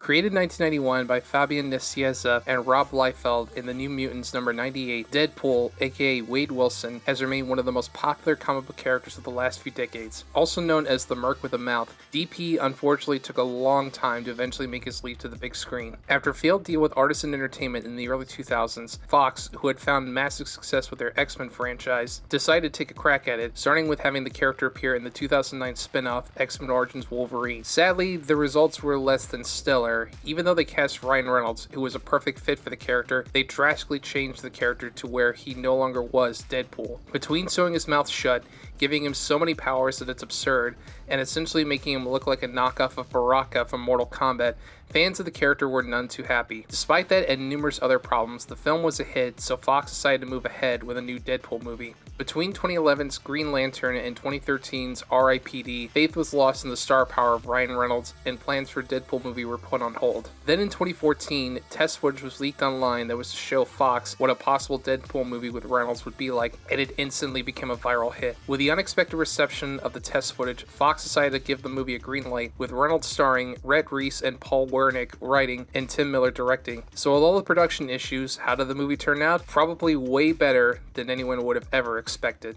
Created 1991 by Fabian Nicieza and Rob Liefeld in the New Mutants number 98, Deadpool, aka Wade Wilson, has remained one of the most popular comic book characters of the last few decades. Also known as the Merc with a Mouth, DP unfortunately took a long time to eventually make his leap to the big screen. After a failed deal with Artisan Entertainment in the early 2000s, Fox, who had found massive success with their X-Men franchise, decided to take a crack at it, starting with having the character appear in the 2009 spin-off X-Men Origins Wolverine. Sadly, the results were less than stellar. Even though they cast Ryan Reynolds, who was a perfect fit for the character, they drastically changed the character to where he no longer was Deadpool. Between sewing his mouth shut, giving him so many powers that it's absurd, and essentially making him look like a knockoff of Baraka from Mortal Kombat, fans of the character were none too happy. Despite that and numerous other problems, the film was a hit, so Fox decided to move ahead with a new Deadpool movie. Between 2011's Green Lantern and 2013's R.I.P.D., faith was lost in the star power of Ryan Reynolds, and plans for a Deadpool movie were put on hold. Then in 2014, test footage was leaked online that was to show Fox what a possible Deadpool movie with Reynolds would be like, and it instantly became a viral hit. With the unexpected reception of the test footage, Fox decided to give the movie a green light, with Reynolds starring, Rhett Reese and Paul Wernick writing, and Tim Miller directing. So with all the production issues, how did the movie turn out? Probably way better than anyone would have ever expected.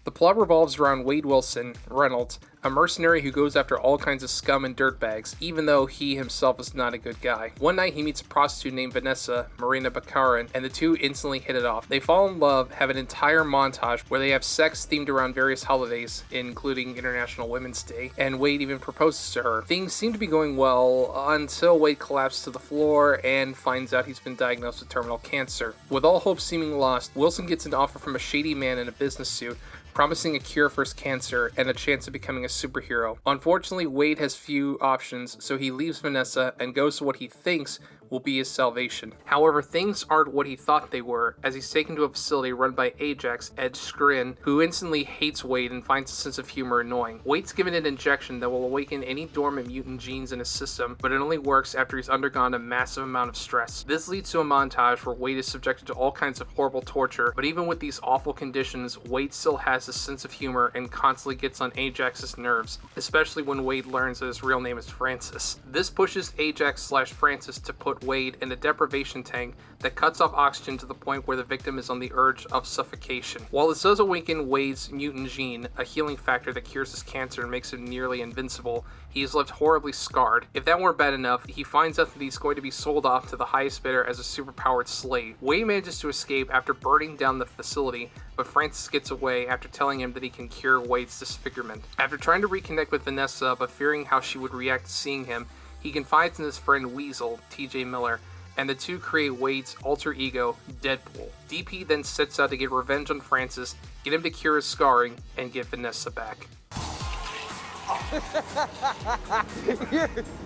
The plot revolves around Wade Wilson, Reynolds, a mercenary who goes after all kinds of scum and dirtbags, even though he himself is not a good guy. One night he meets a prostitute named Vanessa, Marina Baccarin, and the two instantly hit it off. They fall in love, have an entire montage where they have sex themed around various holidays, including International Women's Day, and Wade even proposes to her. Things seem to be going well until Wade collapses to the floor and finds out he's been diagnosed with terminal cancer. With all hope seeming lost, Wilson gets an offer from a shady man in a business suit, promising a cure for his cancer and a chance of becoming a superhero. Unfortunately, Wade has few options, so he leaves Vanessa and goes to what he thinks will be his salvation. However, things aren't what he thought they were, as he's taken to a facility run by Ajax, Ed Skrein, who instantly hates Wade and finds a sense of humor annoying. Wade's given an injection that will awaken any dormant mutant genes in his system, but it only works after he's undergone a massive amount of stress. This leads to a montage where Wade is subjected to all kinds of horrible torture, but even with these awful conditions, Wade still has a sense of humor and constantly gets on Ajax's nerves, especially when Wade learns that his real name is Francis. This pushes Ajax/Francis to put Wade in a deprivation tank that cuts off oxygen to the point where the victim is on the urge of suffocation. While this does awaken Wade's mutant gene, a healing factor that cures his cancer and makes him nearly invincible, he is left horribly scarred. If that weren't bad enough, he finds out that he's going to be sold off to the highest bidder as a superpowered slave. Wade manages to escape after burning down the facility, but Francis gets away after telling him that he can cure Wade's disfigurement. After trying to reconnect with Vanessa but fearing how she would react to seeing him, he confides in his friend Weasel, TJ Miller, and the two create Wade's alter ego, Deadpool. DP then sets out to get revenge on Francis, get him to cure his scarring, and get Vanessa back.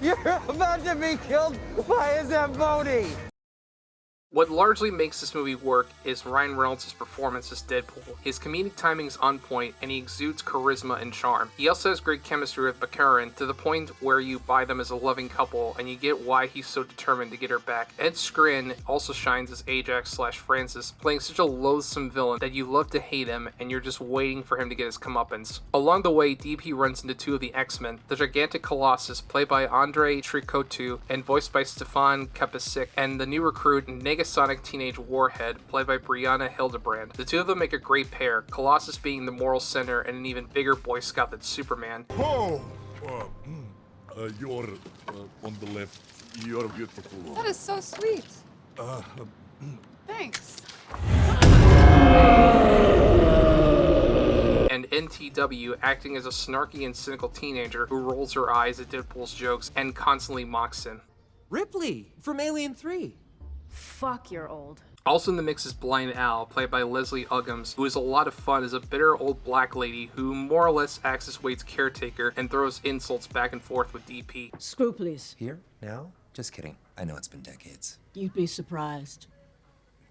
You're about to be killed by a Zamboni! What largely makes this movie work is Ryan Reynolds' performance as Deadpool. His comedic timing is on point, and he exudes charisma and charm. He also has great chemistry with Baccarin, to the point where you buy them as a loving couple, and you get why he's so determined to get her back. Ed Skrein also shines as Ajax/Francis, playing such a loathsome villain that you love to hate him, and you're just waiting for him to get his comeuppance. Along the way, DP runs into two of the X-Men, the gigantic Colossus, played by Andrei Tricotu, and voiced by Stefan Kapicic, and the new recruit, Negasonic Teenage Warhead, played by Brianna Hildebrand. The two of them make a great pair, Colossus being the moral center and an even bigger Boy Scout than Superman. Oh! You're on the left. You're beautiful. That is so sweet. Thanks. And NTW, acting as a snarky and cynical teenager who rolls her eyes at Deadpool's jokes and constantly mocks him. Ripley from Alien 3. Fuck, you're old. Also in the mix is Blind Al, played by Leslie Uggams, who is a lot of fun as a bitter old black lady who more or less acts as Wade's caretaker and throws insults back and forth with DP. Screw, please. Here? Now? Just kidding. I know it's been decades. You'd be surprised.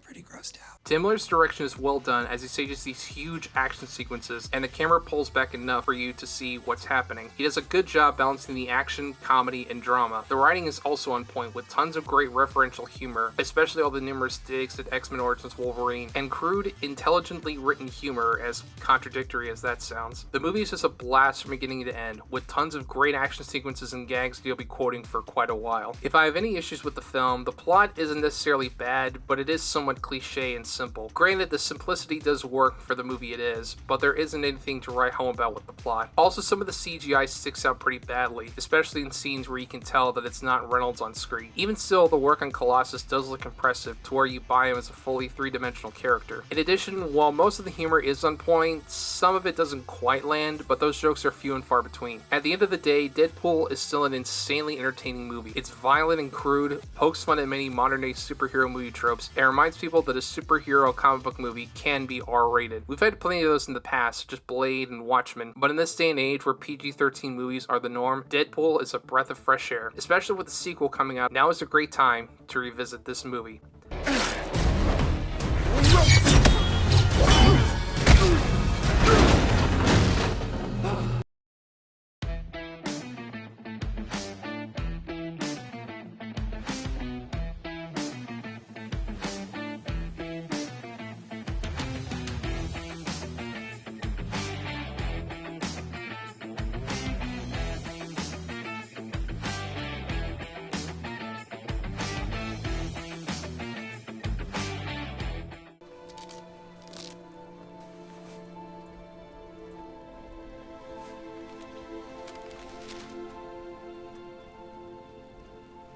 pretty grossed out. Tim Miller's direction is well done as he stages these huge action sequences and the camera pulls back enough for you to see what's happening. He does a good job balancing the action, comedy, and drama. The writing is also on point with tons of great referential humor, especially all the numerous digs at X-Men Origins Wolverine, and crude, intelligently written humor, as contradictory as that sounds. The movie is just a blast from beginning to end, with tons of great action sequences and gags that you'll be quoting for quite a while. If I have any issues with the film, the plot isn't necessarily bad, but it is somewhat cliche and simple. Granted, the simplicity does work for the movie it is, but there isn't anything to write home about with the plot. Also, some of the CGI sticks out pretty badly, especially in scenes where you can tell that it's not Reynolds on screen. Even still, the work on Colossus does look impressive to where you buy him as a fully three-dimensional character. In addition, while most of the humor is on point, some of it doesn't quite land, but those jokes are few and far between. At the end of the day, Deadpool is still an insanely entertaining movie. It's violent and crude, pokes fun at many modern-day superhero movie tropes, and reminds people that a superhero comic book movie can be R-rated. We've had plenty of those in the past, such as Blade and Watchmen, but in this day and age where PG-13 movies are the norm, Deadpool is a breath of fresh air. Especially with the sequel coming out, now is a great time to revisit this movie.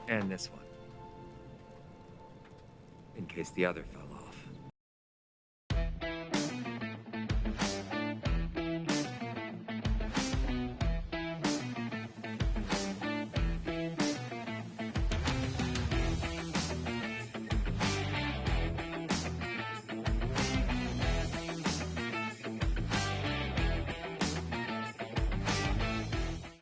And this one. In case the other fell